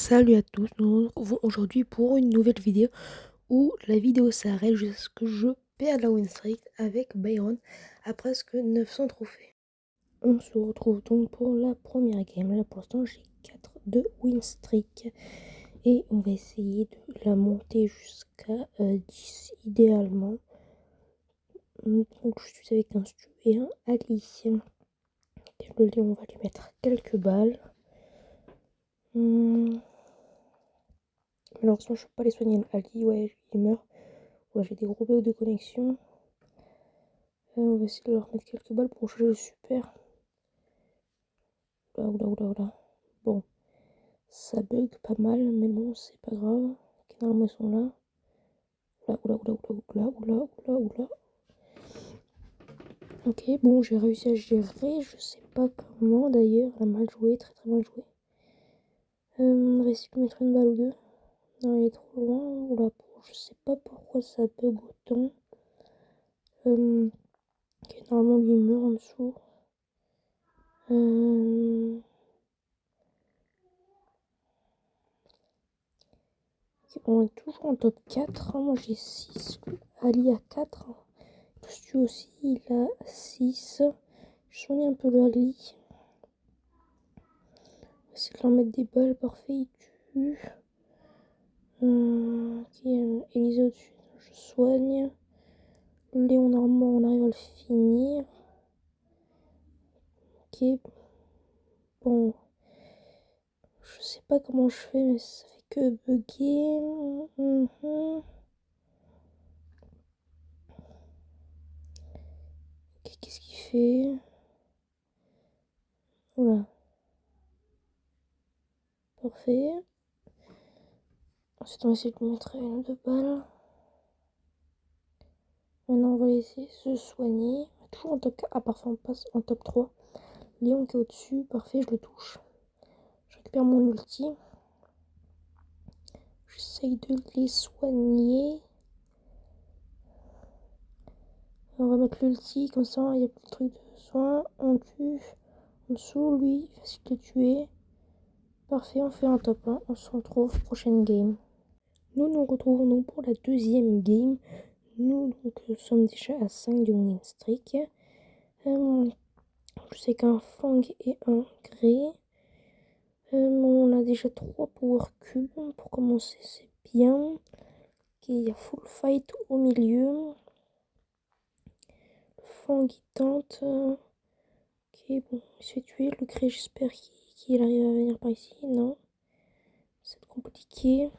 Salut à tous, nous nous retrouvons aujourd'hui pour une nouvelle vidéo où la vidéo s'arrête jusqu'à ce que je perde la win streak avec Byron à presque 900 trophées. On se retrouve donc pour la première game. Là pour l'instant j'ai 4 de win streak et on va essayer de la monter jusqu'à 10 idéalement. Donc je suis avec un Stu et un Ali. Le Léon, on va lui mettre quelques balles. Malheureusement, je ne peux pas les soigner. Ali, ouais, il meurt. Ouais, j'ai des gros bugs de connexion. On va essayer de leur mettre quelques balles pour changer le super. Oula. Bon, ça bug pas mal, mais bon, c'est pas grave. Ok, normalement, ils sont là. Oula. Ok, bon, j'ai réussi à gérer. Je sais pas comment d'ailleurs. Elle a mal joué, très mal joué. On va essayer de mettre une balle ou deux. Non, il est trop loin. Oula, je sais pas pourquoi ça bug autant. Ok, normalement, lui, il meurt en dessous. Ok, on est toujours en top 4. Moi, j'ai 6. Ali a 4. Stu aussi, il a 6. Je soigne un peu le Ali. On va essayer de leur mettre des balles. Parfait, il tue. Ok, Elisa au-dessus. Je soigne. Le Léon, normalement, on arrive à le finir. Ok. Bon. Je sais pas comment je fais, mais ça fait que bugger. Ok, qu'est-ce qu'il fait? Oula. Parfait. Ensuite, on va essayer de lui mettre une ou deux balles. Maintenant, on va laisser se soigner. Toujours en top 4. Ah, parfois, on passe en top 3. Léon qui est au-dessus. Parfait, je le touche. Je récupère mon ulti. J'essaye de les soigner. On va mettre l'ulti. Comme ça, il n'y a plus de truc de soin. On tue. En dessous, lui, facile de tuer. Parfait, on fait un top 1. On se retrouve prochaine game. Nous nous retrouvons donc pour la deuxième game. Nous donc, sommes déjà à 5 de win streak. Je sais qu'un Fang et un Grey. On a déjà 3 power cubes. Pour commencer, c'est bien. Ok, il y a full fight au milieu. Le Fang il tente. Ok, bon, il se fait tuer. Le Grey, j'espère qu'il arrive à venir par ici. Non. C'est compliqué.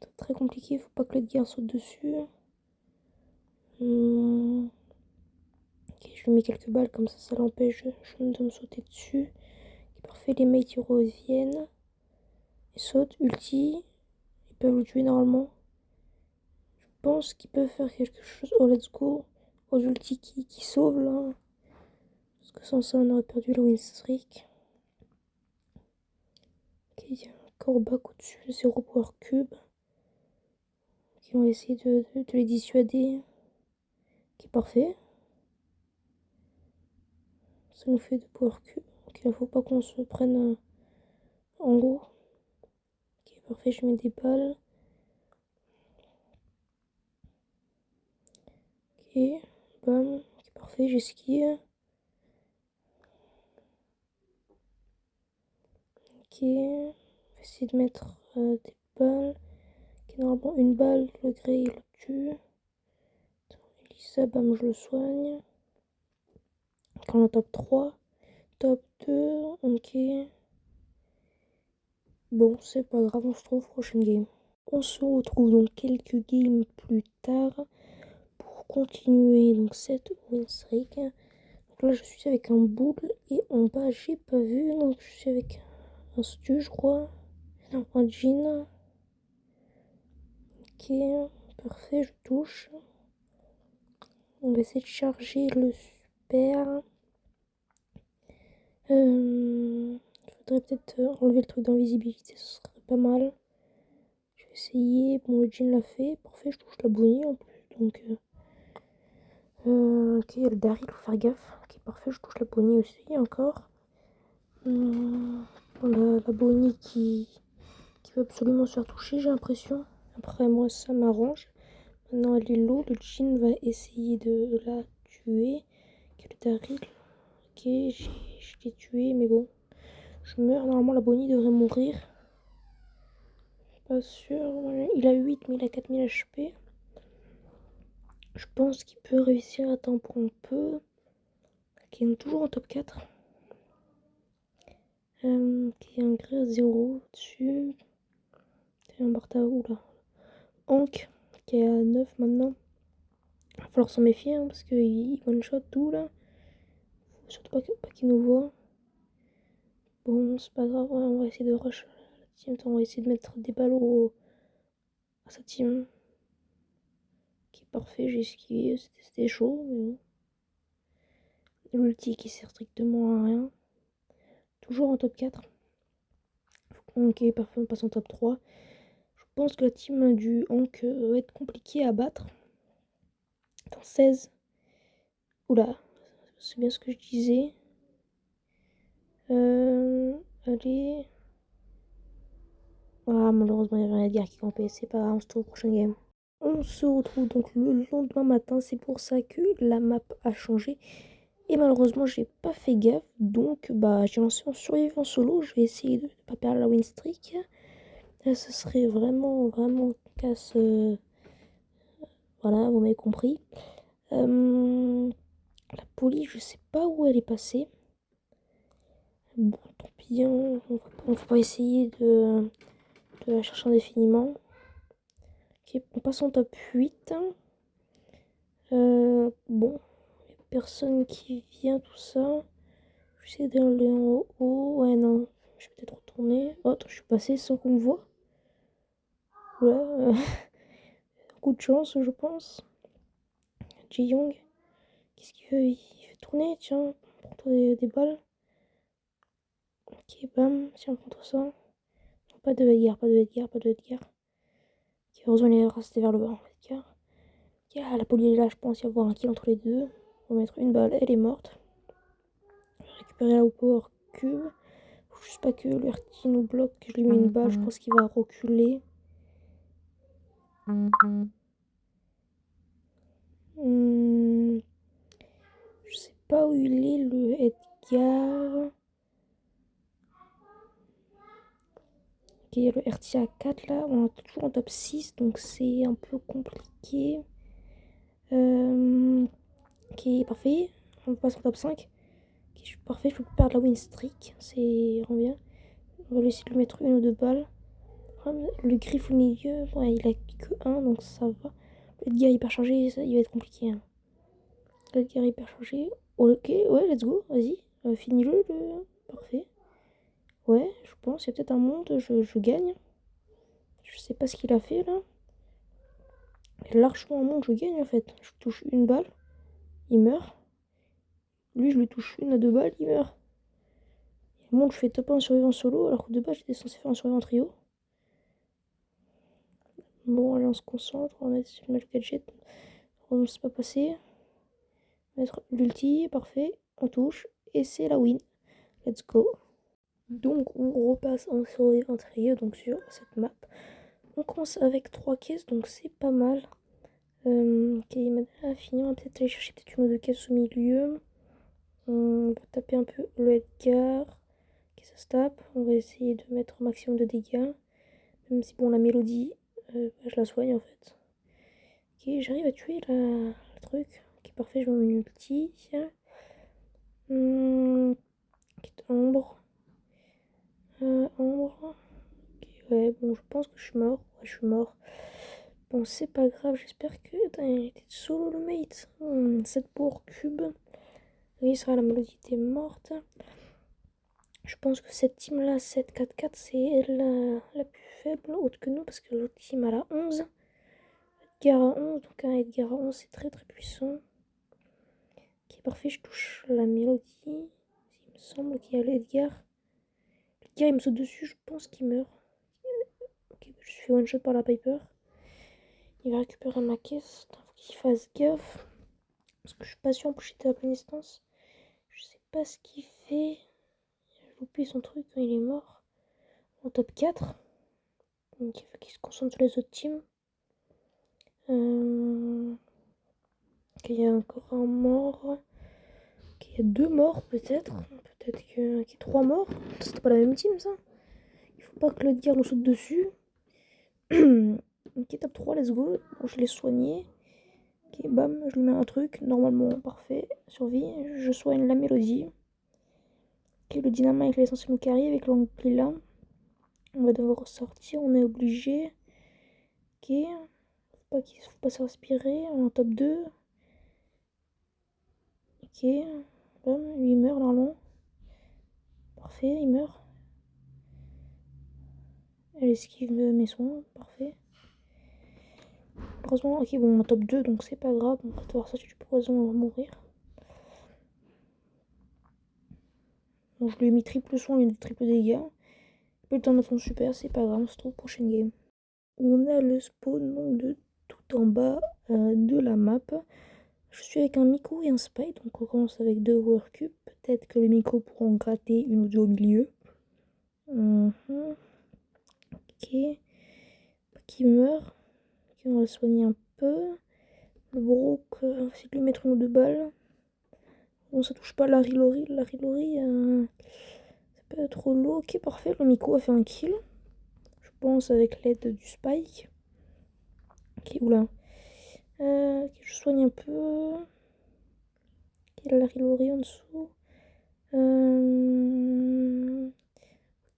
C'est très compliqué. Faut pas que l'Edgar saute dessus. Ok, je lui mets quelques balles comme ça l'empêche de me sauter dessus. Parfait, les mates ils reviennent. Ils sautent, ulti. Ils peuvent le tuer normalement. Je pense qu'ils peuvent faire quelque chose. Oh, let's go. Oh, ulti qui sauve là. Parce que sans ça, on aurait perdu le win streak. Ok, il y a un Corbac au-dessus, 0 power cube. Ok, on va essayer de les dissuader. Ok, parfait. Ça nous fait 2 power cube. Ok, il faut pas qu'on se prenne en haut. Ok, parfait, je mets des balles. Ok, bam. Ok, parfait, j'esquive. Ok, on va essayer de mettre des balles. Ok, normalement une balle, le Grey il le tue. Elisa, bam, je le soigne. Quand on est top 3. Top 2, ok. Bon, c'est pas grave, on se retrouve prochaine game. On se retrouve donc quelques games plus tard pour continuer donc cette win streak. Donc là, je suis avec un boule et en bas, j'ai pas vu. Donc je suis avec un Stu, je crois. Non, un Jean. Ok, parfait, je touche. On va essayer de charger le super. Il faudrait peut-être enlever le truc d'invisibilité, ce serait pas mal. Je vais essayer. Bon, le jean l'a fait. Parfait, je touche la bonnie en plus. Donc, ok, il y a le Daryl, faut faire gaffe. Ok, parfait, je touche la bonnie aussi encore. La Bonnie qui veut absolument se faire toucher, j'ai l'impression. Après, moi, ça m'arrange. Maintenant, elle est low. Le Jin va essayer de la tuer. Quel Daryl. Ok, je l'ai tué, mais bon. Je meurs. Normalement, la Bonnie devrait mourir. Pas sûr. Il a 8, mais il a 4000 HP. Je pense qu'il peut réussir à temps pour un peu. Qui est toujours en top 4. Qui est un gré à 0 dessus. C'est un Bartao là. Hank qui est à 9 maintenant. Il va falloir s'en méfier hein, parce qu'il one-shot tout là. Faut surtout pas qu'il nous voit. Bon, c'est pas grave, ouais, on va essayer de rush la team. On va essayer de mettre des balles à sa team. Qui est parfait, j'ai esquivé, c'était chaud, mais bon. L'ulti qui sert strictement à rien. Toujours en top 4. Ok, parfait, on passe en top 3. Je pense que la team du Hank va être compliquée à battre. Attends, 16. Oula, c'est bien ce que je disais. Allez. Ah, malheureusement, il y avait un Edgar qui campait. C'est pas grave, on se retrouve au prochain game. On se retrouve donc le lendemain matin. C'est pour ça que la map a changé. Et malheureusement, j'ai pas fait gaffe. Donc, bah, j'ai lancé en survivant solo. Je vais essayer de ne pas perdre la win streak. Là, ce serait vraiment, vraiment casse. Voilà, vous m'avez compris. La police, je sais pas où elle est passée. Bon, tant pis, hein, on va pas essayer de la chercher indéfiniment. Ok, on passe en top 8. Bon, personne qui vient, tout ça. J'essaie d'aller en haut. Ouais, non, je vais peut-être retourner. Oh, attends, je suis passé sans qu'on me voit. Ouais, coup de chance, je pense. Ji-Young, qu'est-ce qu'il veut? Il fait tourner, tiens, prends-toi des balles. Ok, bam, tiens, contre ça. Non, pas de Edgar, pas de Edgar, pas de Edgar. Ok, heureusement, il est resté vers le bas, Edgar. Ok, la police est là, je pense, il va y avoir un kill entre les deux. On va mettre une balle, elle est morte. On va récupérer la power cube. Faut juste pas que le RT nous bloque, que je lui mets une balle, je pense qu'il va reculer. Je sais pas où il est, le Edgar. Ok, il y a le RT à 4 là, on est toujours en top 6, donc c'est un peu compliqué. Ok, parfait. On passe en top 5. Ok, je suis parfait, je peux perdre la win streak, c'est vraiment bien. On va essayer de lui mettre une ou deux balles. Le griffe au milieu, ouais, il a que 1, donc ça va. Le Edgar hyper chargé, ça, il va être compliqué. Hein. Le Edgar hyper chargé. Ok, ouais, let's go, vas-y. Finis-le, parfait. Ouais, je pense, il y a peut-être un monde, je gagne. Je sais pas ce qu'il a fait là. Il y a largement un monde, je gagne en fait. Je touche une balle, il meurt. Lui, je lui touche une à deux balles, il meurt. Et monde, je fais top 1 survivant solo, alors que de base, j'étais censé faire un survivant trio. Bon, allez, on se concentre, on va mettre le gadget. Heureusement, c'est pas passé. Mettre l'ulti, parfait. On touche, et c'est la win. Let's go. Donc, on repasse en survivant trio, donc sur cette map. On commence avec 3 caisses, donc c'est pas mal. Ok, il m'a fini, on va peut-être aller chercher peut-être une ou deux caisses au milieu. On va taper un peu le Edgar. Ok, ça se tape. On va essayer de mettre au maximum de dégâts. Même si, bon, la mélodie, je la soigne en fait. Ok, j'arrive à tuer le truc. Ok, parfait, je mets une ulti. Ombre. Ombre. Ok, ouais, bon, je pense que je suis mort. Ouais, je suis mort. Bon, c'est pas grave, j'espère que. Attends, il était solo le mate. 7 pour cube. Oui, ça va, la mélodie était morte. Je pense que cette team là, 7-4-4, c'est la plus faible, autre que nous, parce que l'autre team a la 11. Edgar à 11, donc un Edgar à 11, c'est très très puissant. Ok, parfait, je touche la mélodie. Il me semble qu'il y a l'Edgar. L'Edgar, il me saute dessus, je pense qu'il meurt. Ok, je suis one shot par la Piper. Il va récupérer ma caisse. Faut qu'il fasse gaffe. Parce que je suis pas sûr pour cheater à pleine distance. Je sais pas ce qu'il fait. loupé son truc quand il est mort. En top 4. Donc il faut qu'il se concentre sur les autres teams. Qu'il y a encore un mort. Qu'il y a 2 morts peut-être. Peut-être qu'il y a 3 morts. C'était pas la même team ça. Il faut pas que le Edgar nous saute dessus. Ok, top 3, let's go. Bon, je l'ai soigné. Ok, bam, je lui mets un truc. Normalement, parfait. Survie. Je soigne la mélodie. Ok, le dynamite il est censé nous carry avec l'ampli là. On va devoir ressortir, on est obligé. Ok. Faut pas se respirer. On est en top 2. Ok. Bam, lui il meurt normalement. Parfait, il meurt. Elle esquive mes soins. Parfait. Heureusement, ok, bon, on est en top 2, donc c'est pas grave. On va devoir sortir du poison, on va mourir. Donc je lui ai mis triple soin, il a triple dégâts. Pas le temps de mettre son super, c'est pas grave, on se retrouve prochaine game. On a le spawn donc de tout en bas de la map. Je suis avec un Miko et un Spy, donc on commence avec 2 War Cubes. Peut-être que le Miko pourra en gratter une ou deux au milieu. Ok. Qui meurt. Ok, on va le soigner un peu. Le Brook, on va essayer de lui mettre une ou deux balles. Bon, ça touche pas Larry Lori. Larry Lori, ça peut être trop lourd. Ok, parfait. Le Miko a fait un kill. Je pense avec l'aide du Spike. Ok, oula. Ok, je soigne un peu. Ok, Larry Lori en dessous.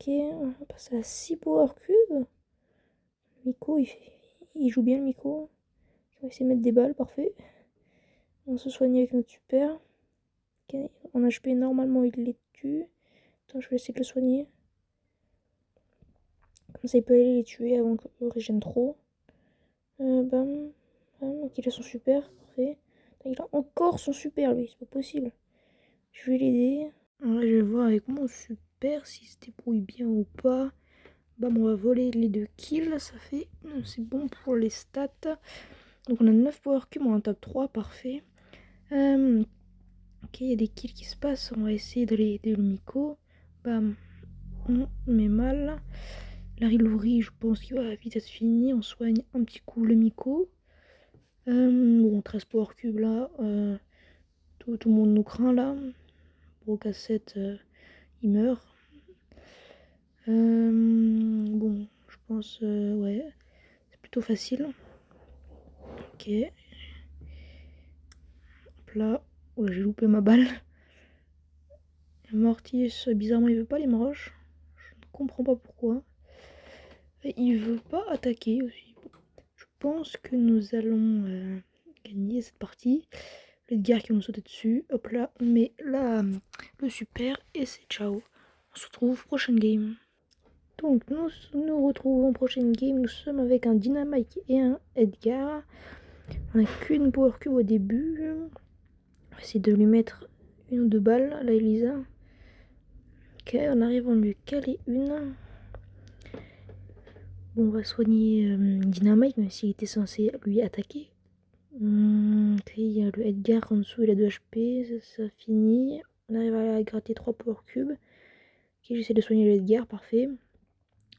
Ok, on va passer à 6 Power Cubes. Miko, il joue bien le Miko. On va essayer de mettre des balles, parfait. On va se soigner avec notre super. Okay. En HP, normalement, il les tue. Attends, je vais essayer de le soigner. Comme ça, il peut aller les tuer avant que régène trop. Bam. Bam. Ok, il a son super, parfait. Il a encore son super, lui, c'est pas possible. Je vais l'aider. Là, je vais voir avec mon super s'il se débrouille bien ou pas. Bam, on va voler les 2 kills. Ça fait. C'est bon pour les stats. Donc, on a 9 power cubes, on a un top 3, parfait. Ok, il y a des kills qui se passent. On va essayer d'aller aider le Miko. Bam. On met mal. Larry Lowry, je pense qu'il va vite être fini. On soigne un petit coup le Miko. Bon, 13 power cubes là. Tout le monde nous craint là. Broca 7, il meurt. Bon, je pense, ouais, c'est plutôt facile. Ok. Hop là. Oula, j'ai loupé ma balle. Mortis, bizarrement, il veut pas les roches. Je ne comprends pas pourquoi. Et il veut pas attaquer aussi. Je pense que nous allons gagner cette partie. Les gars qui vont nous sauter dessus. Hop là, on met là le super et c'est ciao. On se retrouve prochaine game. Donc nous retrouvons prochaine game. Nous sommes avec un Dynamite et un Edgar. On n'a qu'une power cube au début. On va essayer de lui mettre une ou deux balles à la Elisa. Ok, on arrive à lui caler une. Bon, on va soigner Dynamite, même s'il était censé lui attaquer. Ok, il y a le Edgar en dessous, il a 2 HP, ça finit. On arrive à gratter 3 power cubes. Ok, j'essaie de soigner le Edgar, parfait.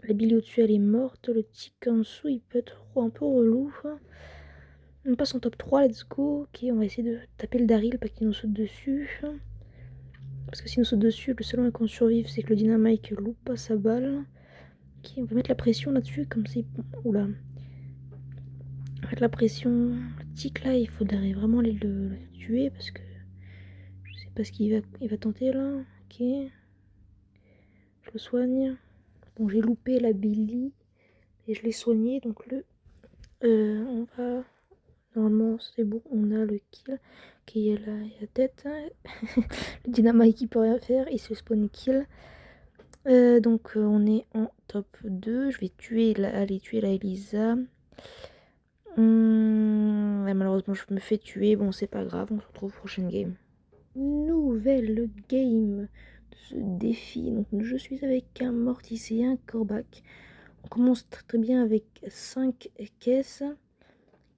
La Billy au-dessus, elle est morte. Le tic en dessous, il peut être un peu relou. On passe en top 3, let's go. Ok, on va essayer de taper le Daryl, pas qu'il nous saute dessus. Parce que s'il nous saute dessus, le seul moyen qu'on survive, c'est que le Dynamite loupe pas sa balle. Ok, on va mettre la pression là-dessus, comme si... Oula. On va mettre la pression. Le tic là, il faudrait vraiment aller le tuer, parce que... Je sais pas ce qu'il va tenter là. Ok. Je le soigne. Bon, j'ai loupé la Billy. Et je l'ai soigné, donc on va... Normalement, c'est bon, on a le kill. Ok, il y a la tête. Le Dynamite qui peut rien faire, il se spawn kill. Donc, on est en top 2. Je vais aller tuer la Elisa. Ouais, malheureusement, je me fais tuer. Bon, c'est pas grave, on se retrouve prochaine game. Nouvelle game de ce défi. Donc, je suis avec un Mortis et un Corbac. On commence très bien avec 5 caisses.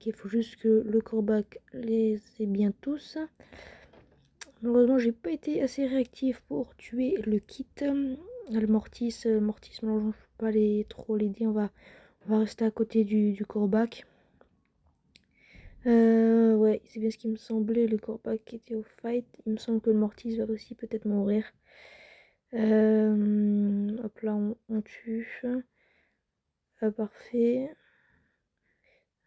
Il faut juste que le Corbac les ait bien tous. Malheureusement, j'ai pas été assez réactif pour tuer le kit. Le Mortis, malheureusement, je peux pas trop l'aider. On va rester à côté du Corbac. Ouais, c'est bien ce qui me semblait. Le Corbac qui était au fight. Il me semble que le Mortis va aussi peut-être mourir. Hop là, on tue. Parfait.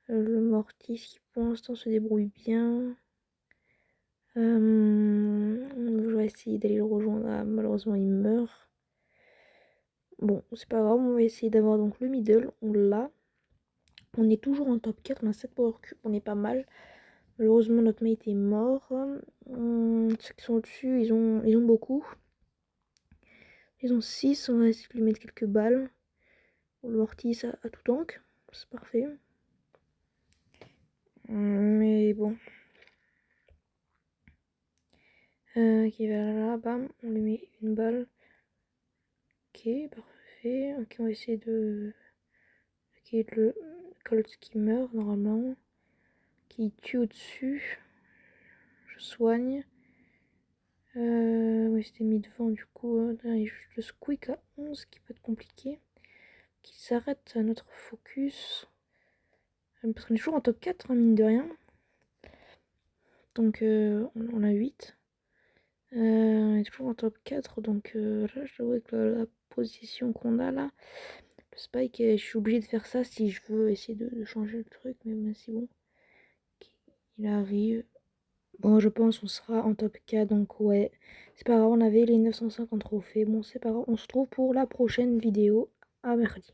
Le Mortis qui pour l'instant se débrouille bien. Je vais essayer d'aller le rejoindre. Ah, malheureusement, il meurt. Bon, c'est pas grave, on va essayer d'avoir donc le middle. On l'a. On est toujours en top 4, on a 7 power cubes, on est pas mal. Malheureusement, notre mate est mort. Ceux qui sont au-dessus, ils ont beaucoup. Ils ont 6, on va essayer de lui mettre quelques balles. Le Mortis a tout tank, c'est parfait. Mais bon. Ok, voilà, bam, on lui met une balle. Ok, parfait. Ok, on va essayer de... Ok, le Colt qui meurt normalement. Qui tue au-dessus. Je soigne. Oui, c'était mis devant du coup. Il y a juste le squeak à 11 qui peut être compliqué. Qui s'arrête à notre focus. Parce qu'on est toujours en top 4, hein, mine de rien. Donc on a 8. On est toujours en top 4. Donc là, je dois avec la position qu'on a là. Le spike, je suis obligée de faire ça si je veux essayer de changer le truc. Mais c'est bon. Il arrive. Bon, je pense qu'on sera en top 4, donc ouais. C'est pas grave, on avait les 950 trophées. Bon, c'est pas grave, on se retrouve pour la prochaine vidéo à mercredi.